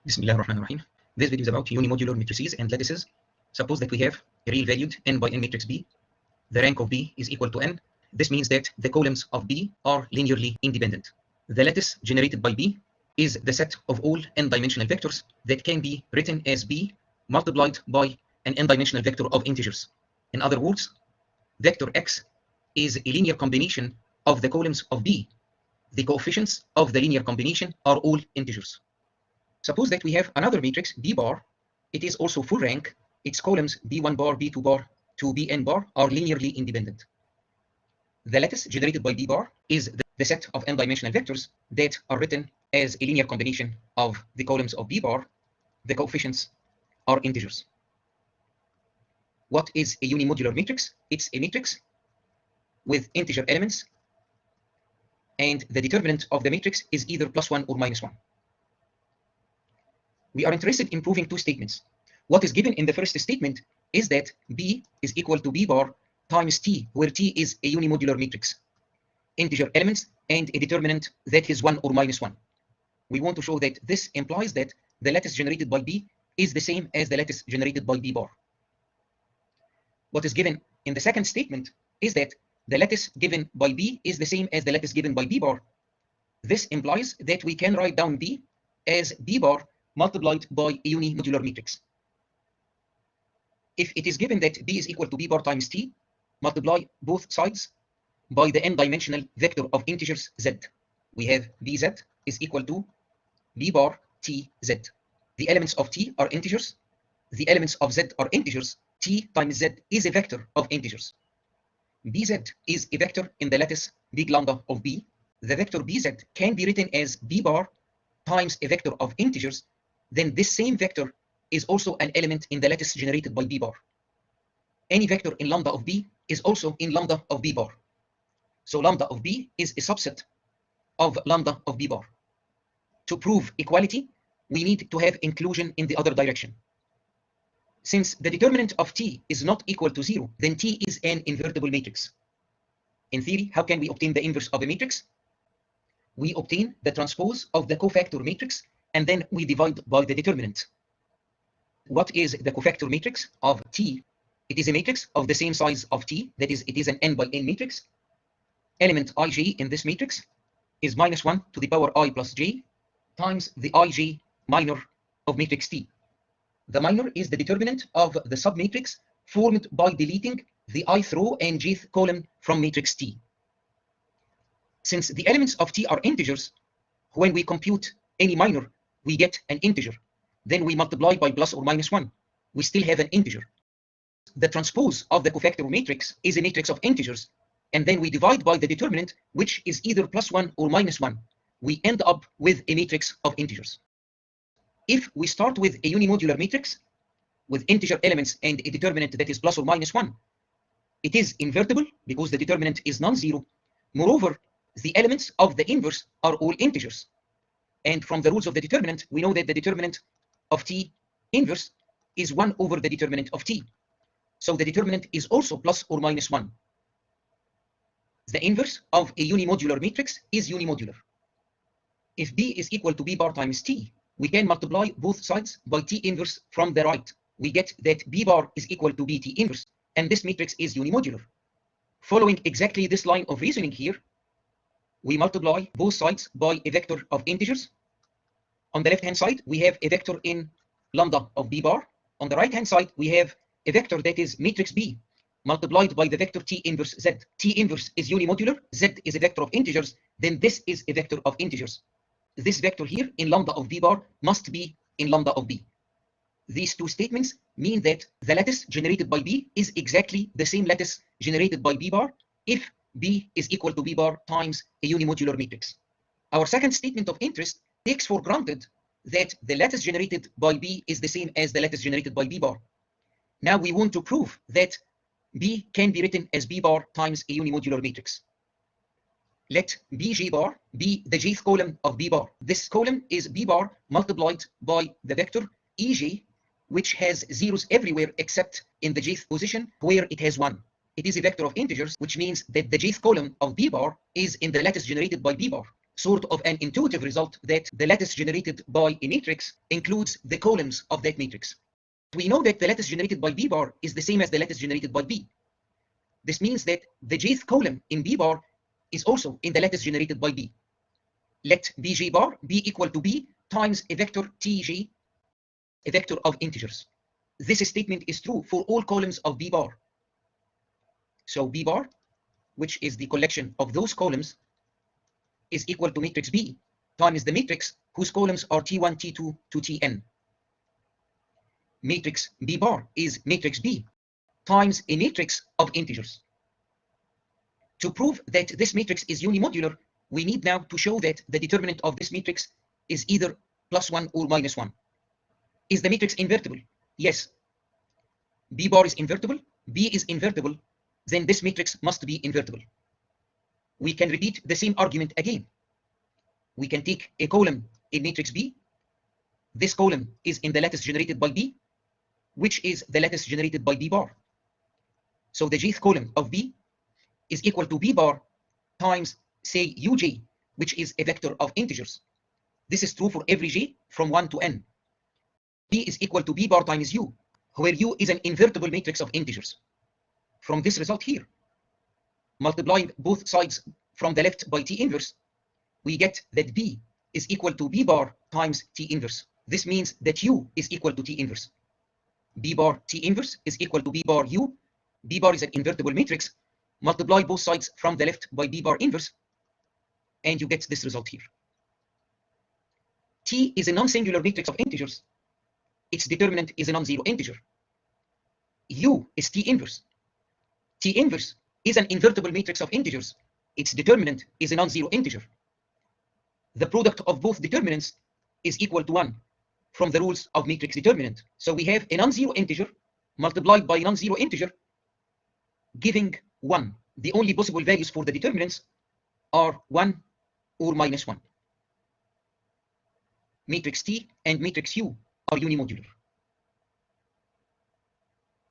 Bismillah ar-Rahman ar-Rahim. This video is about unimodular matrices and lattices. Suppose that we have a real valued n by n matrix B. The rank of B is equal to n. This means that the columns of B are linearly independent. The lattice generated by B is the set of all n-dimensional vectors that can be written as B multiplied by an n-dimensional vector of integers. In other words, vector x is a linear combination of the columns of B. The coefficients of the linear combination are all integers. Suppose that we have another matrix, B bar. It is also full rank. Its columns B1 bar, B2 bar to Bn bar are linearly independent. The lattice generated by B bar is the set of n-dimensional vectors that are written as a linear combination of the columns of B bar. The coefficients are integers. What is a unimodular matrix? It's a matrix with integer elements, and the determinant of the matrix is either +1 or -1. We are interested in proving two statements. What is given in the first statement is that B is equal to B bar times T, where T is a unimodular matrix, integer elements, and a determinant that is 1 or -1. We want to show that this implies that the lattice generated by B is the same as the lattice generated by B bar. What is given in the second statement is that the lattice given by B is the same as the lattice given by B bar. This implies that we can write down B as B bar multiplied by a unimodular matrix. If it is given that B is equal to B bar times T, multiply both sides by the n-dimensional vector of integers Z. We have Bz is equal to B bar Tz. The elements of T are integers. The elements of Z are integers. T times Z is a vector of integers. Bz is a vector in the lattice big lambda of B. The vector Bz can be written as B bar times a vector of integers. Then this same vector is also an element in the lattice generated by B bar. Any vector in lambda of B is also in lambda of B bar. So lambda of B is a subset of lambda of B bar. To prove equality, we need to have inclusion in the other direction. Since the determinant of T is not equal to 0, then T is an invertible matrix. In theory, how can we obtain the inverse of a matrix? We obtain the transpose of the cofactor matrix, and then we divide by the determinant. What is the cofactor matrix of T? It is a matrix of the same size of T, that is, it is an n by n matrix. Element ij in this matrix is -1 to the power I plus j times the ij minor of matrix T. The minor is the determinant of the submatrix formed by deleting the ith row and jth column from matrix T. Since the elements of T are integers, when we compute any minor, we get an integer. Then we multiply by plus or -1. We still have an integer. The transpose of the cofactor matrix is a matrix of integers, and then we divide by the determinant, which is either +1 or -1. We end up with a matrix of integers. If we start with a unimodular matrix with integer elements and a determinant that is plus or -1, it is invertible because the determinant is non-zero. Moreover, the elements of the inverse are all integers. And from the rules of the determinant, we know that the determinant of T inverse is 1 over the determinant of T. So the determinant is also plus or -1. The inverse of a unimodular matrix is unimodular. If B is equal to B bar times T, we can multiply both sides by T inverse from the right. We get that B bar is equal to BT inverse, and this matrix is unimodular. Following exactly this line of reasoning here, we multiply both sides by a vector of integers. On the left-hand side, we have a vector in lambda of B bar. On the right-hand side, we have a vector that is matrix B multiplied by the vector T inverse Z. T inverse is unimodular, Z is a vector of integers, then this is a vector of integers. This vector here in lambda of B bar must be in lambda of B. These two statements mean that the lattice generated by B is exactly the same lattice generated by B bar if B is equal to B bar times a unimodular matrix. Our second statement of interest takes for granted that the lattice generated by B is the same as the lattice generated by B bar. Now we want to prove that B can be written as B bar times a unimodular matrix. Let Bj bar be the jth column of B bar. This column is B bar multiplied by the vector Ej, which has zeros everywhere except in the jth position where it has 1. It is a vector of integers, which means that the jth column of B bar is in the lattice generated by B bar. sort of an intuitive result that the lattice generated by a matrix includes the columns of that matrix. We know that the lattice generated by B bar is the same as the lattice generated by B. This means that the jth column in B bar is also in the lattice generated by B. Let Bj bar be equal to B times a vector Tj, a vector of integers. This statement is true for all columns of B bar. So B bar, which is the collection of those columns, is equal to matrix B times the matrix whose columns are T1, T2 to Tn. Matrix B bar is matrix B times a matrix of integers. To prove that this matrix is unimodular, we need now to show that the determinant of this matrix is either +1 or -1. Is the matrix invertible? Yes. B bar is invertible, B is invertible, then this matrix must be invertible. We can repeat the same argument again. We can take a column in matrix B. This column is in the lattice generated by B, which is the lattice generated by B bar. So the jth column of B is equal to B bar times, say, Uj, which is a vector of integers. This is true for every j from 1 to n. B is equal to B bar times U, where U is an invertible matrix of integers. From this result here, multiplying both sides from the left by T inverse, we get that B is equal to B bar times T inverse. This means that U is equal to T inverse. B bar T inverse is equal to B bar U. B bar is an invertible matrix. Multiply both sides from the left by B bar inverse, and you get this result here. T is a non-singular matrix of integers. Its determinant is a non-zero integer. U is T inverse. T inverse is an invertible matrix of integers. Its determinant is a non-zero integer. The product of both determinants is equal to 1 from the rules of matrix determinant. So we have a non-zero integer multiplied by a non-zero integer giving 1. The only possible values for the determinants are 1 or -1. Matrix T and matrix U are unimodular.